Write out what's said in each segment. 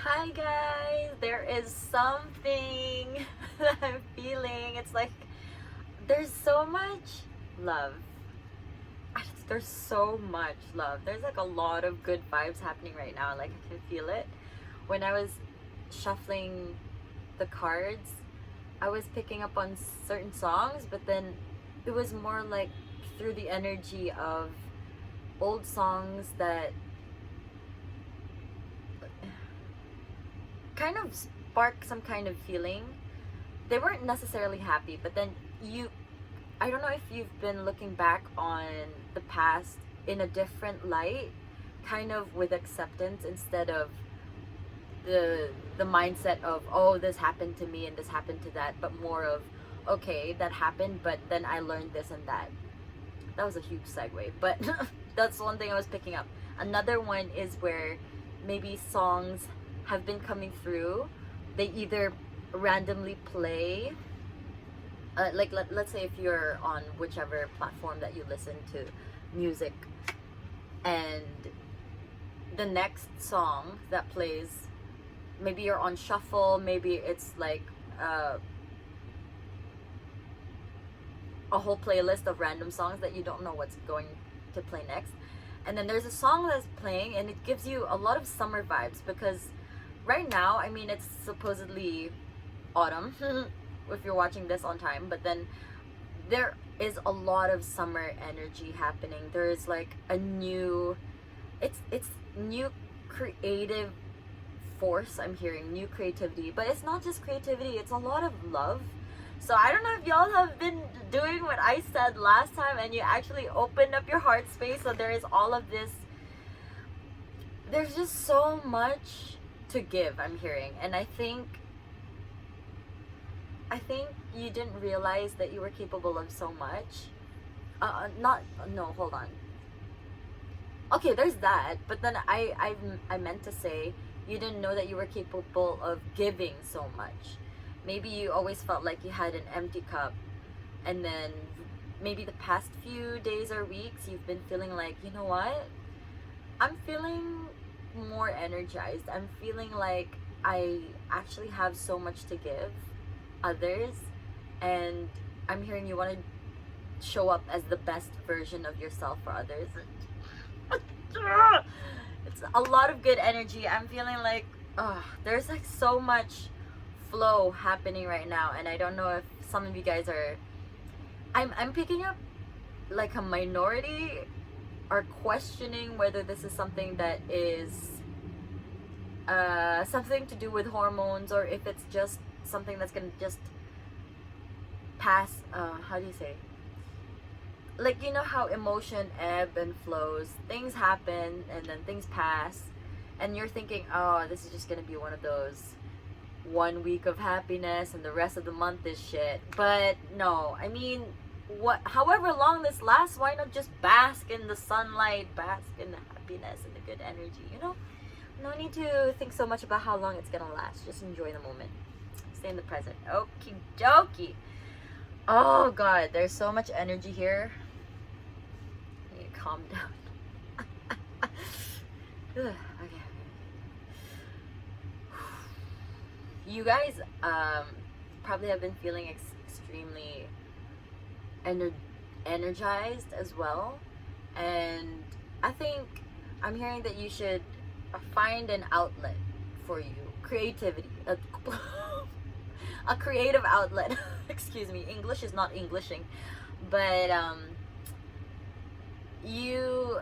Hi guys, there is something that I'm feeling. It's like there's so much love. There's so much love. There's like a lot of good vibes happening right now. Like I can feel it. When I was shuffling the cards, I was picking up on certain songs, but then it was more like through the energy of old songs that kind of spark some kind of feeling. They weren't necessarily happy, but then I don't know if you've been looking back on the past in a different light, kind of with acceptance instead of the mindset of, oh, this happened to me and this happened to that, but more of, okay, that happened, but then I learned this and that. That was a huge segue, but that's one thing I was picking up. Another one is where maybe songs have been coming through. They either randomly play, like let's say if you're on whichever platform that you listen to music, and the next song that plays, maybe you're on shuffle, maybe it's like a whole playlist of random songs that you don't know what's going to play next, and then there's a song that's playing and it gives you a lot of summer vibes, because right now, I mean, it's supposedly autumn if you're watching this on time, but then there is a lot of summer energy happening. There is like a new, it's new creative force. I'm hearing new creativity, but it's not just creativity, it's a lot of love. So I don't know if y'all have been doing what I said last time and you actually opened up your heart space. So there is all of this, there's just so much to give, I'm hearing. And I think you didn't realize that you were capable of so much. Not, no, hold on. Okay, there's that, but then I meant to say you didn't know that you were capable of giving so much. Maybe you always felt like you had an empty cup, and then maybe the past few days or weeks you've been feeling like, you know what? I'm feeling more energized. I'm feeling like I actually have so much to give others, and I'm hearing you want to show up as the best version of yourself for others. It's a lot of good energy. I'm feeling like, there's like so much flow happening right now, and I don't know if some of you guys are, I'm picking up like a minority are questioning whether this is something that is something to do with hormones, or if it's just something that's gonna just pass. How do you say, like, you know how emotion ebb and flows, things happen and then things pass, and you're thinking, oh, this is just gonna be one of those 1 week of happiness and the rest of the month is shit. But no, I mean, however long this lasts, why not just bask in the sunlight, bask in the happiness and the good energy, you know? No need to think so much about how long it's gonna last. Just enjoy the moment, stay in the present. Okie dokie. Oh god, there's so much energy here. I need to calm down. Okay. You guys probably have been feeling extremely energized as well, and I think I'm hearing that you should find an outlet for you, creativity, a creative outlet. Excuse me, English is not Englishing, but you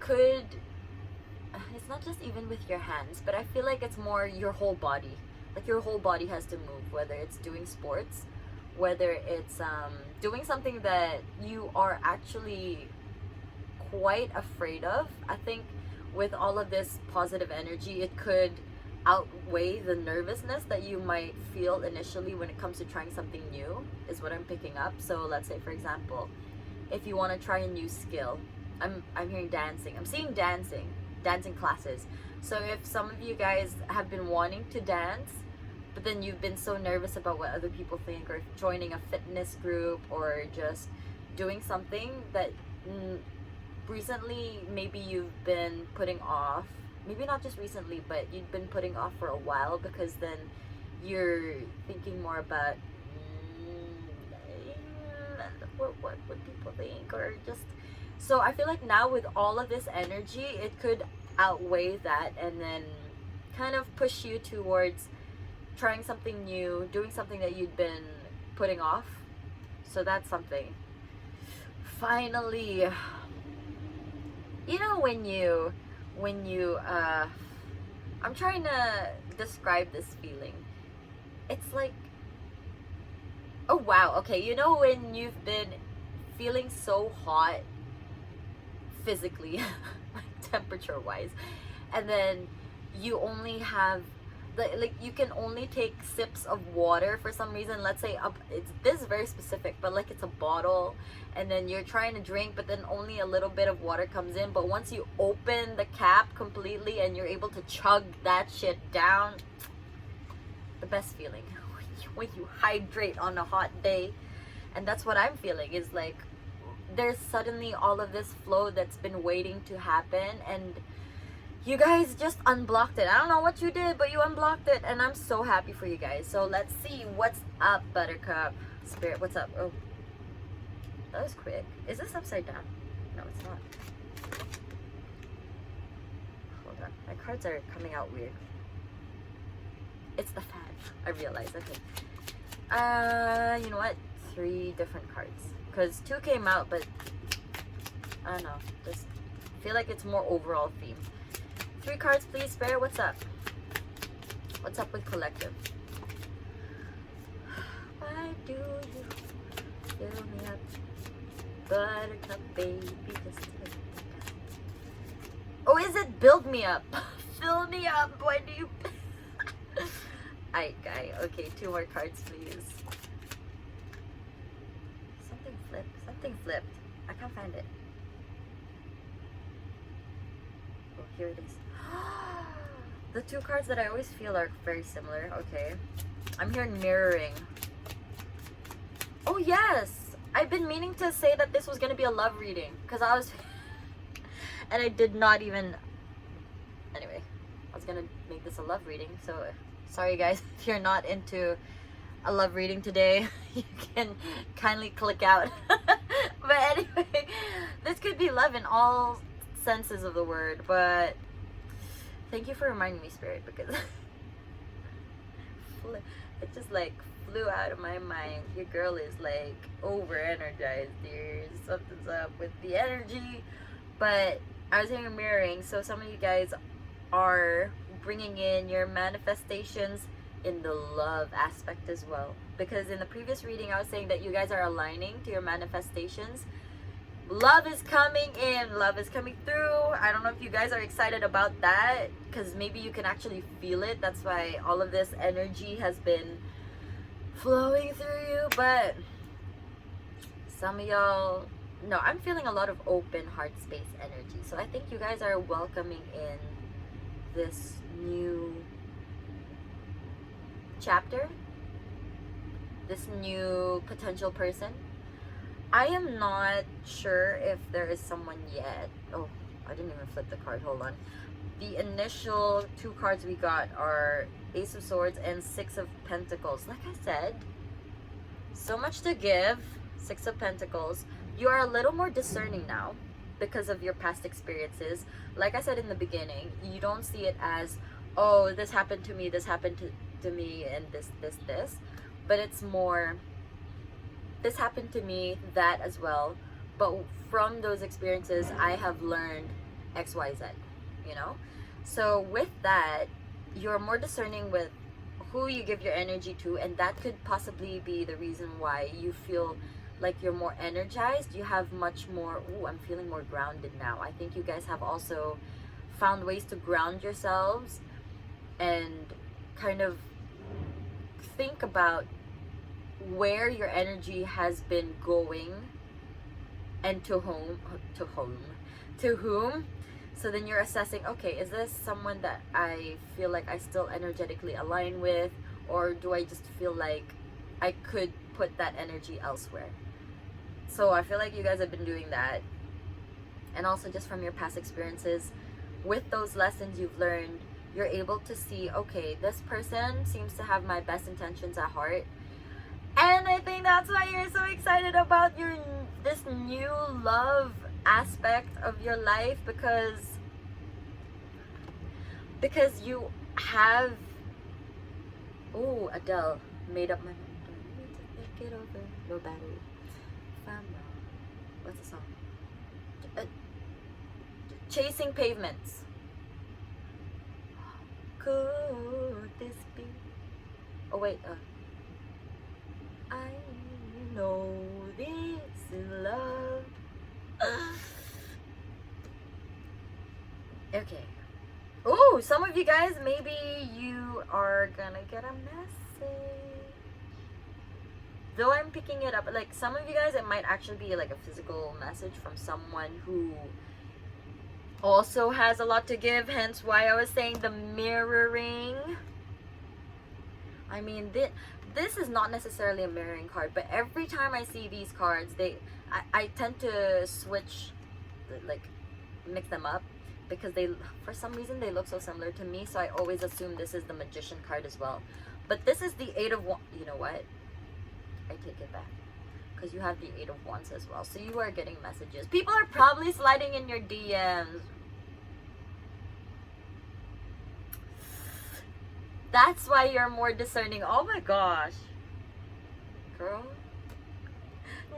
could, it's not just even with your hands, but I feel like it's more your whole body. Like your whole body has to move, whether it's doing sports, whether it's doing something that you are actually quite afraid of. I think with all of this positive energy, it could outweigh the nervousness that you might feel initially when it comes to trying something new, is what I'm picking up. So let's say, for example, if you want to try a new skill, I'm hearing dancing. I'm seeing dancing classes. So if some of you guys have been wanting to dance, but then you've been so nervous about what other people think, or joining a fitness group, or just doing something that recently maybe you've been putting off maybe not just recently, but you've been putting off for a while, because then you're thinking more about what would people think, or just, so I feel like now with all of this energy, it could outweigh that and then kind of push you towards trying something new, doing something that you'd been putting off. So that's something. Finally, you know, I'm trying to describe this feeling. It's like, oh wow, okay, you know when you've been feeling so hot physically, like temperature wise, and then you only have like you can only take sips of water for some reason. Let's say it's this is very specific, but like it's a bottle, and then you're trying to drink, but then only a little bit of water comes in. But once you open the cap completely and you're able to chug that shit down, the best feeling when you hydrate on a hot day. And that's what I'm feeling, is like there's suddenly all of this flow that's been waiting to happen, and you guys just unblocked it. I don't know what you did, but you unblocked it, and I'm so happy for you guys. So let's see what's up, Buttercup. Spirit, what's up? Oh, that was quick. Is this upside down? No, it's not. Hold on, my cards are coming out weird. It's the fan, I realized. Okay, you know what, 3 different cards, because 2 came out, but I don't know, just feel like it's more overall theme. 3 cards, please, Spirit. What's up? What's up with collective? Why do you fill me up, Buttercup, baby? Just take me down. Oh, is it build me up? Fill me up. Why do you? Alright, guy. Okay, 2 more cards, please. Something flipped. Something flipped. I can't find it. Oh, here it is. The 2 cards that I always feel are very similar. Okay. I'm hearing mirroring. Oh, yes! I've been meaning to say that this was going to be a love reading, because I was... and I did not even... Anyway, I was going to make this a love reading, so... Sorry, guys, if you're not into a love reading today, you can kindly click out. But anyway, this could be love in all senses of the word, but... Thank you for reminding me, Spirit, because it just like flew out of my mind. Your girl is like over energized, dear. Something's up with the energy. But I was hearing mirroring, so some of you guys are bringing in your manifestations in the love aspect as well. Because in the previous reading, I was saying that you guys are aligning to your manifestations. Love is coming in. Love is coming through. I don't know if you guys are excited about that, because maybe you can actually feel it. That's why all of this energy has been flowing through you. But some of y'all, no, I'm feeling a lot of open heart space energy. So I think you guys are welcoming in this new chapter, this new potential person. I am not sure if there is someone yet. Oh, I didn't even flip the card. Hold on. The initial 2 cards we got are Ace of Swords and 6 of Pentacles. Like I said, so much to give. 6 of Pentacles. You are a little more discerning now because of your past experiences. Like I said in the beginning, you don't see it as, oh, this happened to me, this happened to me, and this. But it's more... this happened to me, that as well, but from those experiences I have learned XYZ, you know. So with that, you're more discerning with who you give your energy to, and that could possibly be the reason why you feel like you're more energized. You have much more, ooh, I'm feeling more grounded now. I think you guys have also found ways to ground yourselves and kind of think about where your energy has been going and to whom. So then you're assessing, okay, is this someone that I feel like I still energetically align with, or do I just feel like I could put that energy elsewhere? So I feel like you guys have been doing that. And also just from your past experiences, with those lessons you've learned, you're able to see, okay, this person seems to have my best intentions at heart. And I think that's why you're so excited about this new love aspect of your life, because you have, oh, Adele, made up my mind. Don't need to think it over. No battery. What's the song? Chasing Pavements. Could this be? Oh wait. I know this is love. Okay. Oh, some of you guys, maybe you are gonna get a message. Though I'm picking it up, like some of you guys, it might actually be like a physical message from someone who also has a lot to give, hence why I was saying the mirroring. I mean, this is not necessarily a mirroring card, but every time I see these cards, I tend to switch, like mix them up, because for some reason they look so similar to me, so I always assume this is the Magician card as well. But this is the Eight of Wands. You know what? I take it back, because you have the Eight of Wands as well. So you are getting messages. People are probably sliding in your DMs. That's why you're more discerning. Oh my gosh. Girl.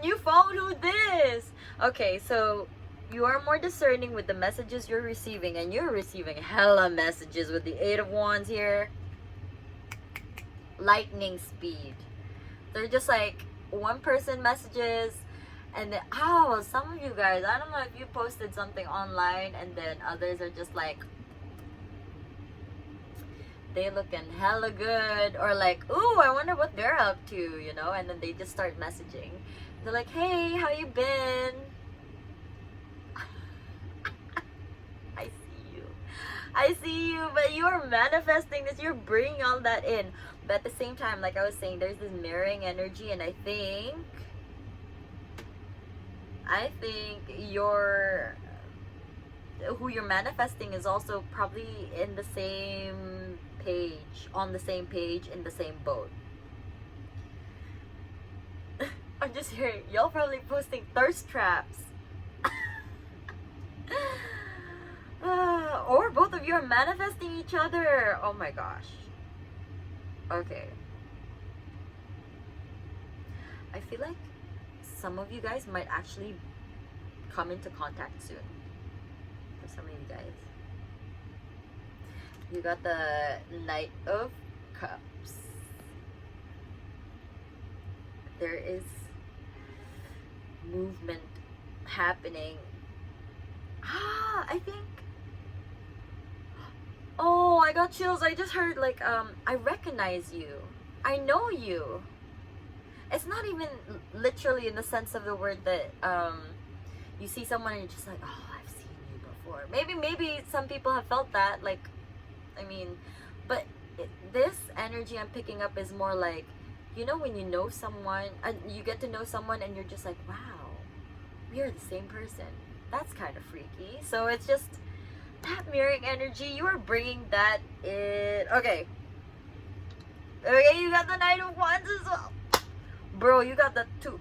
New phone, who this? Okay, so you are more discerning with the messages you're receiving, and you're receiving hella messages with the Eight of Wands here. Lightning speed. They're just like one person messages, and then, oh, some of you guys, I don't know if you posted something online, and then others are just like, they looking hella good, or like, ooh, I wonder what they're up to, you know, and then they just start messaging. They're like, hey, how you been? I see you, but you're manifesting this, you're bringing all that in. But at the same time, like I was saying, there's this mirroring energy, and I think who you're manifesting is also probably in the same page, on the same page, in the same boat. I'm just hearing y'all probably posting thirst traps. Or both of you are manifesting each other. Oh my gosh. Okay. I feel like some of you guys might actually come into contact soon. For some of you guys. You got the Knight of Cups. There is movement happening. I think, oh, I got chills. I just heard, like, I recognize you. I know you. It's not even literally in the sense of the word that you see someone and you're just like, oh, I've seen you before. Maybe some people have felt that, like, I mean, but this energy I'm picking up is more like, you know, when you know someone and you get to know someone and you're just like, wow, we are the same person. That's kind of freaky. So it's just that mirroring energy. You are bringing that in. Okay, you got the Knight of Wands as well. Bro, you got the two.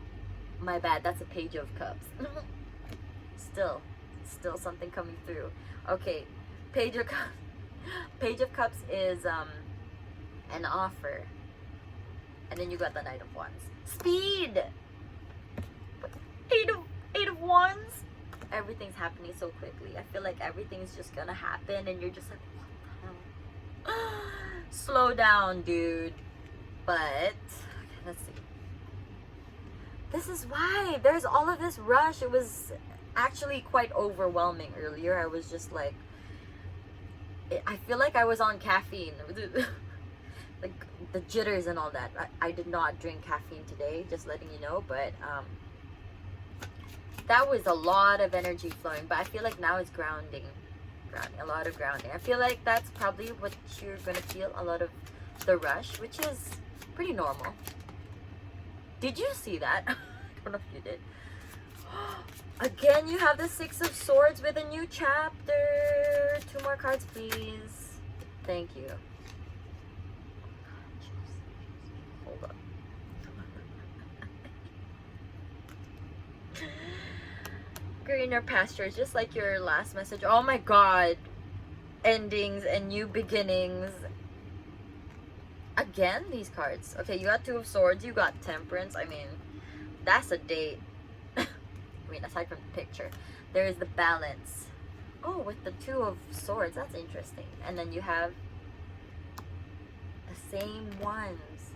My bad, that's a Page of Cups. Still something coming through. Okay, Page of Cups. Page of Cups is an offer. And then you got the Knight of Wands. Speed! Eight of Wands. Everything's happening so quickly. I feel like everything's just gonna happen and you're just like, what the hell? Slow down, dude. But, okay, let's see. This is why there's all of this rush. It was actually quite overwhelming earlier. I was just like, I feel like I was on caffeine. Like the jitters and all that. I did not drink caffeine today, just letting you know, but that was a lot of energy flowing. But I feel like now it's grounding, a lot of grounding. I feel like that's probably what you're gonna feel, a lot of the rush, which is pretty normal. Did you see that? I don't know if you did. Again, you have the Six of Swords with a new chapter. 2 more cards, please. Thank you. Hold up. Greener pastures, just like your last message. Oh my god. Endings and new beginnings. Again, these cards. Okay, you got 2 of Swords. You got Temperance. I mean, that's a date. I mean, aside from the picture, there is the Balance. Oh, with the 2 of Swords, that's interesting. And then you have the same ones.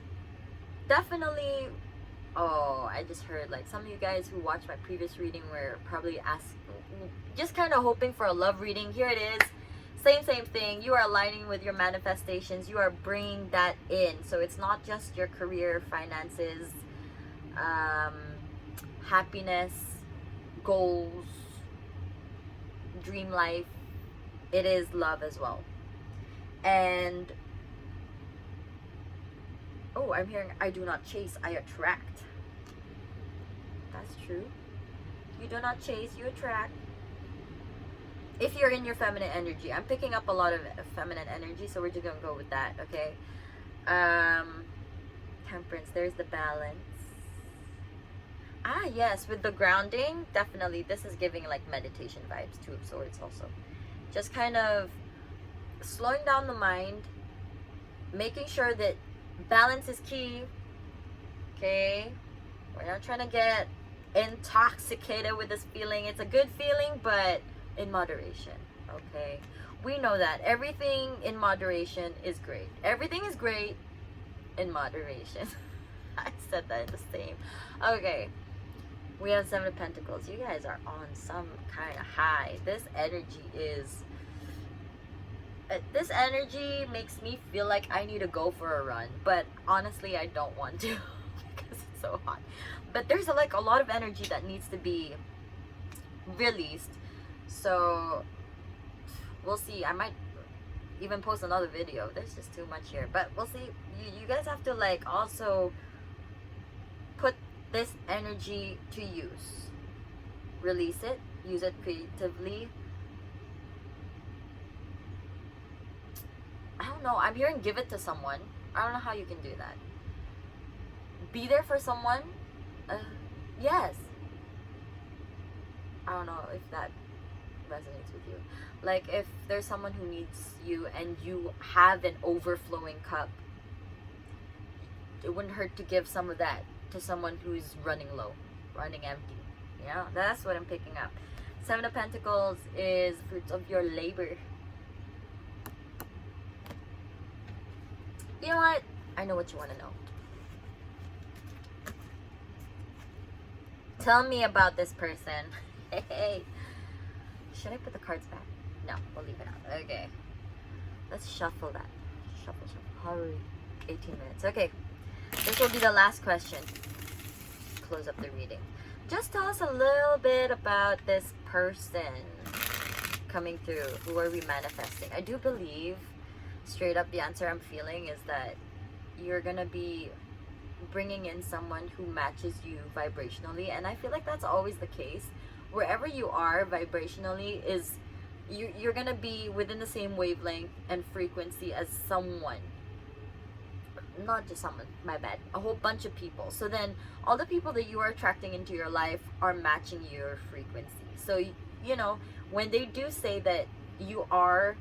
Definitely. Oh, I just heard like some of you guys who watched my previous reading were probably just kind of hoping for a love reading. Here it is. Same thing. You are aligning with your manifestations. You are bringing that in. So it's not just your career, finances, happiness, goals, dream life. It is love as well. And oh, I'm hearing I do not chase, I attract. That's true. You do not chase, you attract. If you're in your feminine energy, I'm picking up a lot of feminine energy, so we're just gonna go with that, okay? Temperance, there's the Balance. Ah, yes, with the grounding, definitely. This is giving like meditation vibes. 2 of Swords also. Just kind of slowing down the mind, making sure that balance is key, okay? We're not trying to get intoxicated with this feeling. It's a good feeling, but in moderation, okay? We know that everything in moderation is great. Everything is great in moderation. I said that in the same. Okay, we have 7 of Pentacles. You guys are on some kind of high. This energy is... this energy makes me feel like I need to go for a run, but honestly I don't want to because it's so hot. But there's like a lot of energy that needs to be released, so we'll see. I might even post another video. There's just too much here, but we'll see. You guys have to like also put this energy to use, release it, use it creatively. I don't know. I'm hearing give it to someone. I don't know how you can do that. Be there for someone. Yes. I don't know if that resonates with you. Like if there's someone who needs you and you have an overflowing cup, it wouldn't hurt to give some of that to someone who's running low, running empty. Yeah, that's what I'm picking up. 7 of Pentacles is fruits of your labor. You know what? I know what you want to know. Tell me about this person. Hey. Should I put the cards back? No, we'll leave it out. Okay. Let's shuffle that. Shuffle. Hurry. 18 minutes. Okay. This will be the last question. Close up the reading. Just tell us a little bit about this person coming through. Who are we manifesting? I do believe, straight up, the answer I'm feeling is that you're gonna be bringing in someone who matches you vibrationally, and I feel like that's always the case. Wherever you are vibrationally is you're gonna be within the same wavelength and frequency as someone. Not just someone, my bad, a whole bunch of people. So then all the people that you are attracting into your life are matching your frequency. So you know, when they do say that you are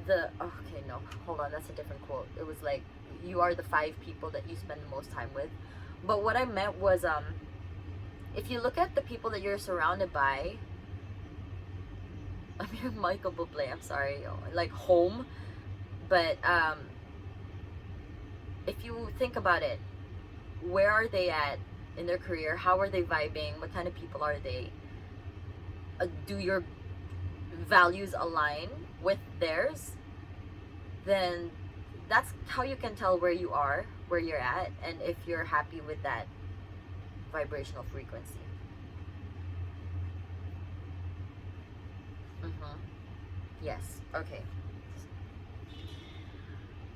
the, okay, no, hold on, that's a different quote. It was like, you are the 5 people that you spend the most time with. But what I meant was, if you look at the people that you're surrounded by, I'm hearing Michael Bublé, I'm sorry, like home. But if you think about it, where are they at in their career? How are they vibing? What kind of people are they? Do your values align with theirs? Then that's how you can tell where you are, where you're at, and if you're happy with that vibrational frequency. Yes. Okay.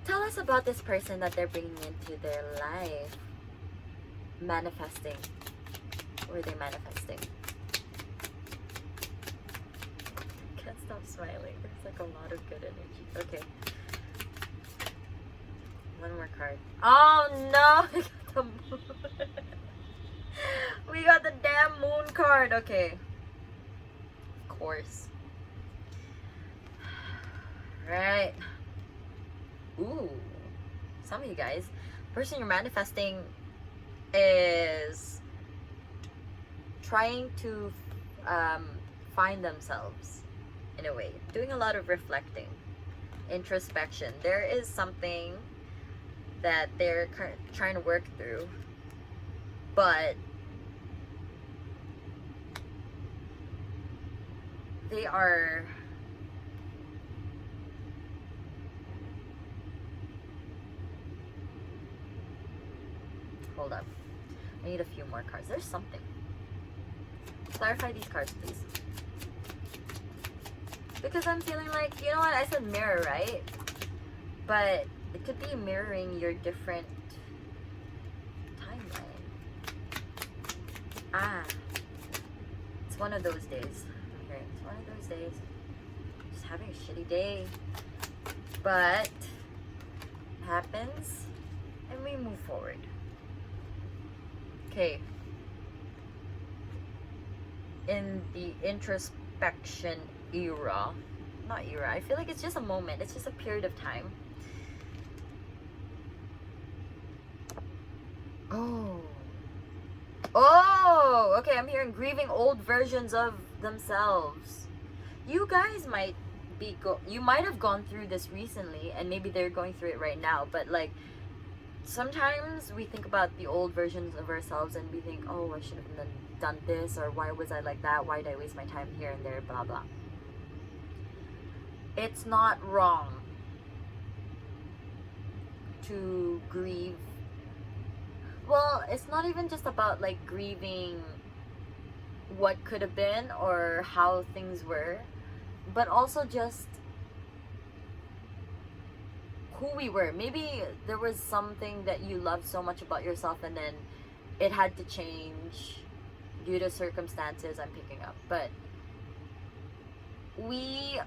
Tell us about this person that they're bringing into their life. Manifesting. Who are they manifesting? stop smiling. There's like a lot of good energy. Okay. One more card. Oh no! We got the moon. We got the damn moon card. Okay. Of course. Right. Ooh. Some of you guys, the person you're manifesting is trying to find themselves in a way, doing a lot of reflecting, introspection. There is something that they're trying to work through, but they are hold up, I need a few more cards. There's something. Clarify these cards, please. Because I'm feeling like, you know what, I said mirror, right? But it could be mirroring your different timeline. Ah, it's one of those days. I'm hearing it's one of those days. Just having a shitty day. But it happens and we move forward. Okay. In the introspection era, not era, I feel like it's just a moment, it's just a period of time. Oh, okay, I'm hearing grieving old versions of themselves. You guys might be you might have gone through this recently, and maybe they're going through it right now, but like sometimes we think about the old versions of ourselves and we think, oh, I should have done this, or why was I like that, why did I waste my time here and there, blah blah. It's not wrong to grieve. Well, it's not even just about like grieving what could have been or how things were, but also just who we were. Maybe there was something that you loved so much about yourself and then it had to change due to circumstances, I'm picking up. But we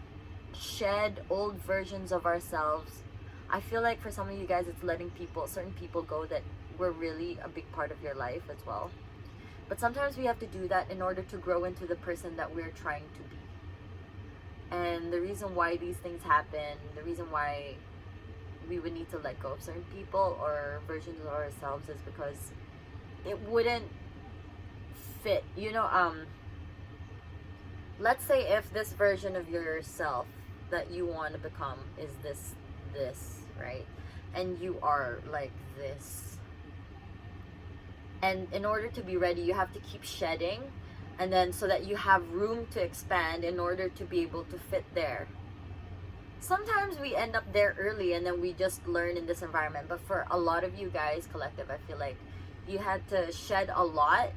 shed old versions of ourselves. I feel like for some of you guys, it's letting certain people go that were really a big part of your life as well. But sometimes we have to do that in order to grow into the person that we're trying to be. And the reason why these things happen, the reason why we would need to let go of certain people or versions of ourselves is because it wouldn't fit. You know, let's say if this version of yourself that you want to become is this, right? And you are like this. And in order to be ready, you have to keep shedding, and then so that you have room to expand in order to be able to fit there. Sometimes we end up there early and then we just learn in this environment. But for a lot of you guys, collective, I feel like you had to shed a lot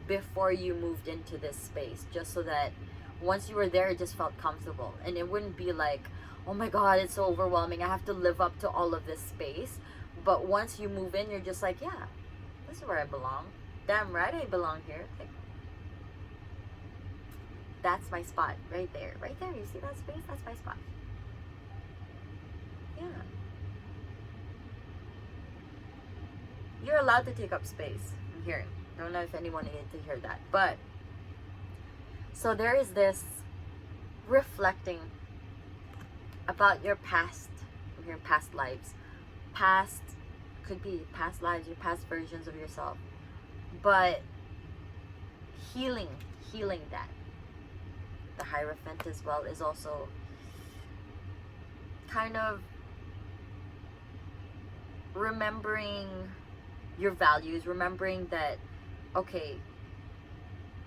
before you moved into this space, just so that once you were there, it just felt comfortable. And it wouldn't be like, oh my God, it's so overwhelming, I have to live up to all of this space. But once you move in, you're just like, yeah, this is where I belong. Damn right I belong here. Like, that's my spot right there. Right there, you see that space? That's my spot. Yeah. You're allowed to take up space. I'm hearing. I don't know if anyone needed to hear that. But, so there is this reflecting about your past. I'm hearing past lives. Past, could be past lives, your past versions of yourself. But, healing that. The Hierophant as well is also kind of remembering your values, remembering that, okay,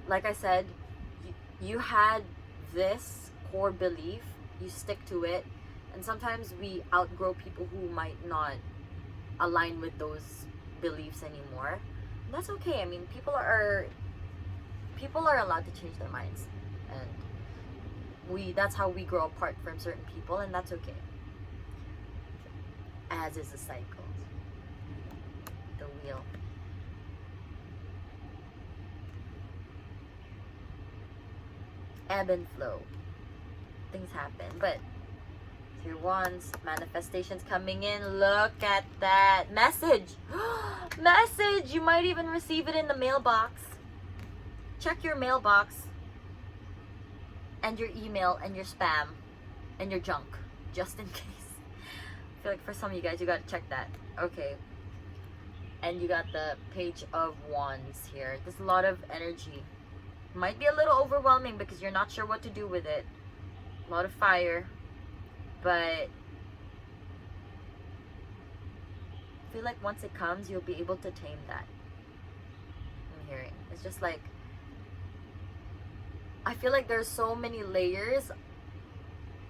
like I said, you had this core belief, you stick to it, and sometimes we outgrow people who might not align with those beliefs anymore. And that's okay. I mean, people are allowed to change their minds, and that's how we grow apart from certain people, and that's okay. As is the cycle. The wheel. Ebb and flow. things happen. But here once, manifestations coming in. Look at that message. Message! You might even receive it in the mailbox. Check your mailbox and your email and your spam and your junk, just in case. I feel like for some of you guys, you gotta check that. Okay. And you got the Page of Wands here. There's a lot of energy. Might be a little overwhelming because you're not sure what to do with it. A lot of fire. But I feel like once it comes, you'll be able to tame that. I'm hearing. It's just like, I feel like there's so many layers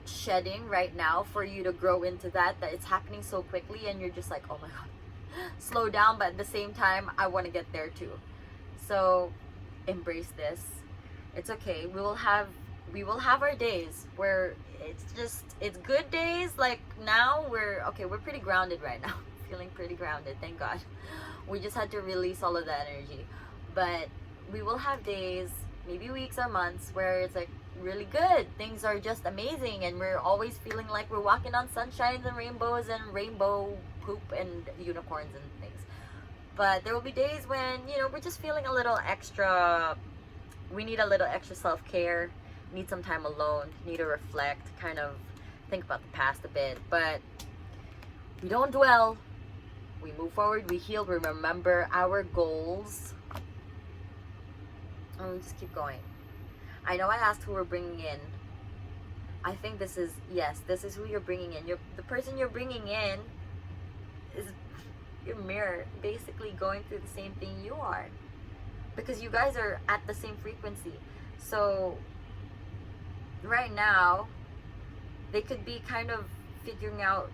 shedding right now for you to grow into that it's happening so quickly, and you're just like, oh my god, slow down. But at the same time, I want to get there too. So embrace this. It's okay. We will have our days where it's good days. Like now we're pretty grounded right now. Feeling pretty grounded, thank god. We just had to release all of that energy. But we will have days, maybe weeks or months, where it's like really good. Things are just amazing, and we're always feeling like we're walking on sunshines and rainbows and rainbow poop and unicorns and things. But there will be days when, we're just feeling a little extra. We need a little extra self-care, need some time alone, need to reflect, kind of think about the past a bit. But we don't dwell. We move forward, we heal, we remember our goals. And we just keep going. I know I asked who we're bringing in. I think this is who you're bringing in. The person you're bringing in is your mirror, basically going through the same thing you are. Because you guys are at the same frequency. So right now, they could be kind of figuring out,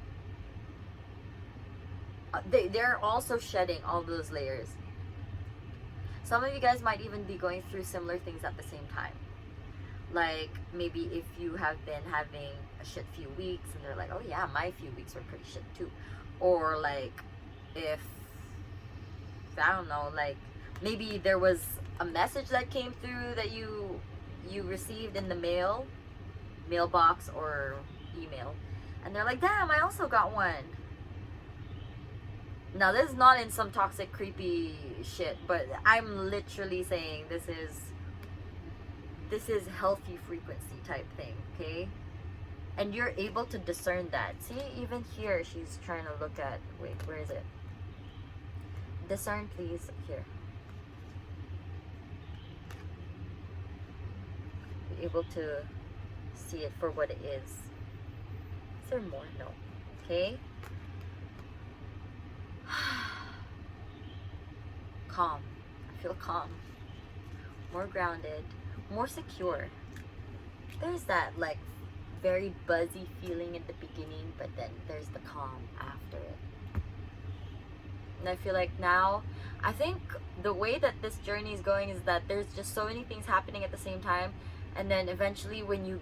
they're also shedding all those layers. Some of you guys might even be going through similar things at the same time. Like maybe if you have been having a shit few weeks and they're like, oh yeah, my few weeks were pretty shit too. Or like if, I don't know, like maybe there was a message that came through that you received in the mailbox or email, and they're like, damn, I also got one. Now this is not in some toxic creepy shit, but I'm literally saying this is healthy frequency type thing, okay? And you're able to discern that. See, even here she's trying to look at, wait, where is it? Discern, please. Here. Be able to see it for what it is. Is there more? No. Okay. Calm. I feel calm. More grounded. More secure. There's that like very buzzy feeling at the beginning, but then there's the calm after it. And I feel like now, I think the way that this journey is going is that there's just so many things happening at the same time, and then eventually when you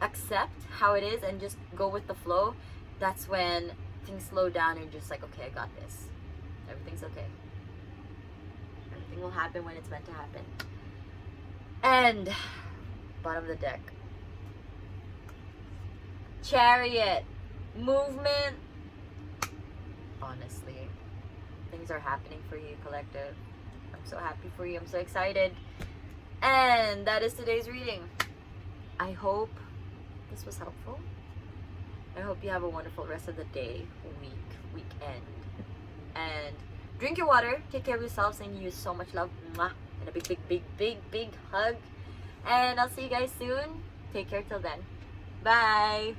accept how it is and just go with the flow, that's when things slow down and you're just like, okay, I got this. Everything's okay. Everything will happen when it's meant to happen. And bottom of the deck, Chariot, movement. Honestly, things are happening for you, collective. I'm so happy for you. I'm so excited. And that is today's reading. I hope this was helpful. I hope you have a wonderful rest of the day, weekend. And drink your water. Take care of yourself. Sending you so much love. Mwah. And a big hug. And I'll see you guys soon. Take care till then. Bye.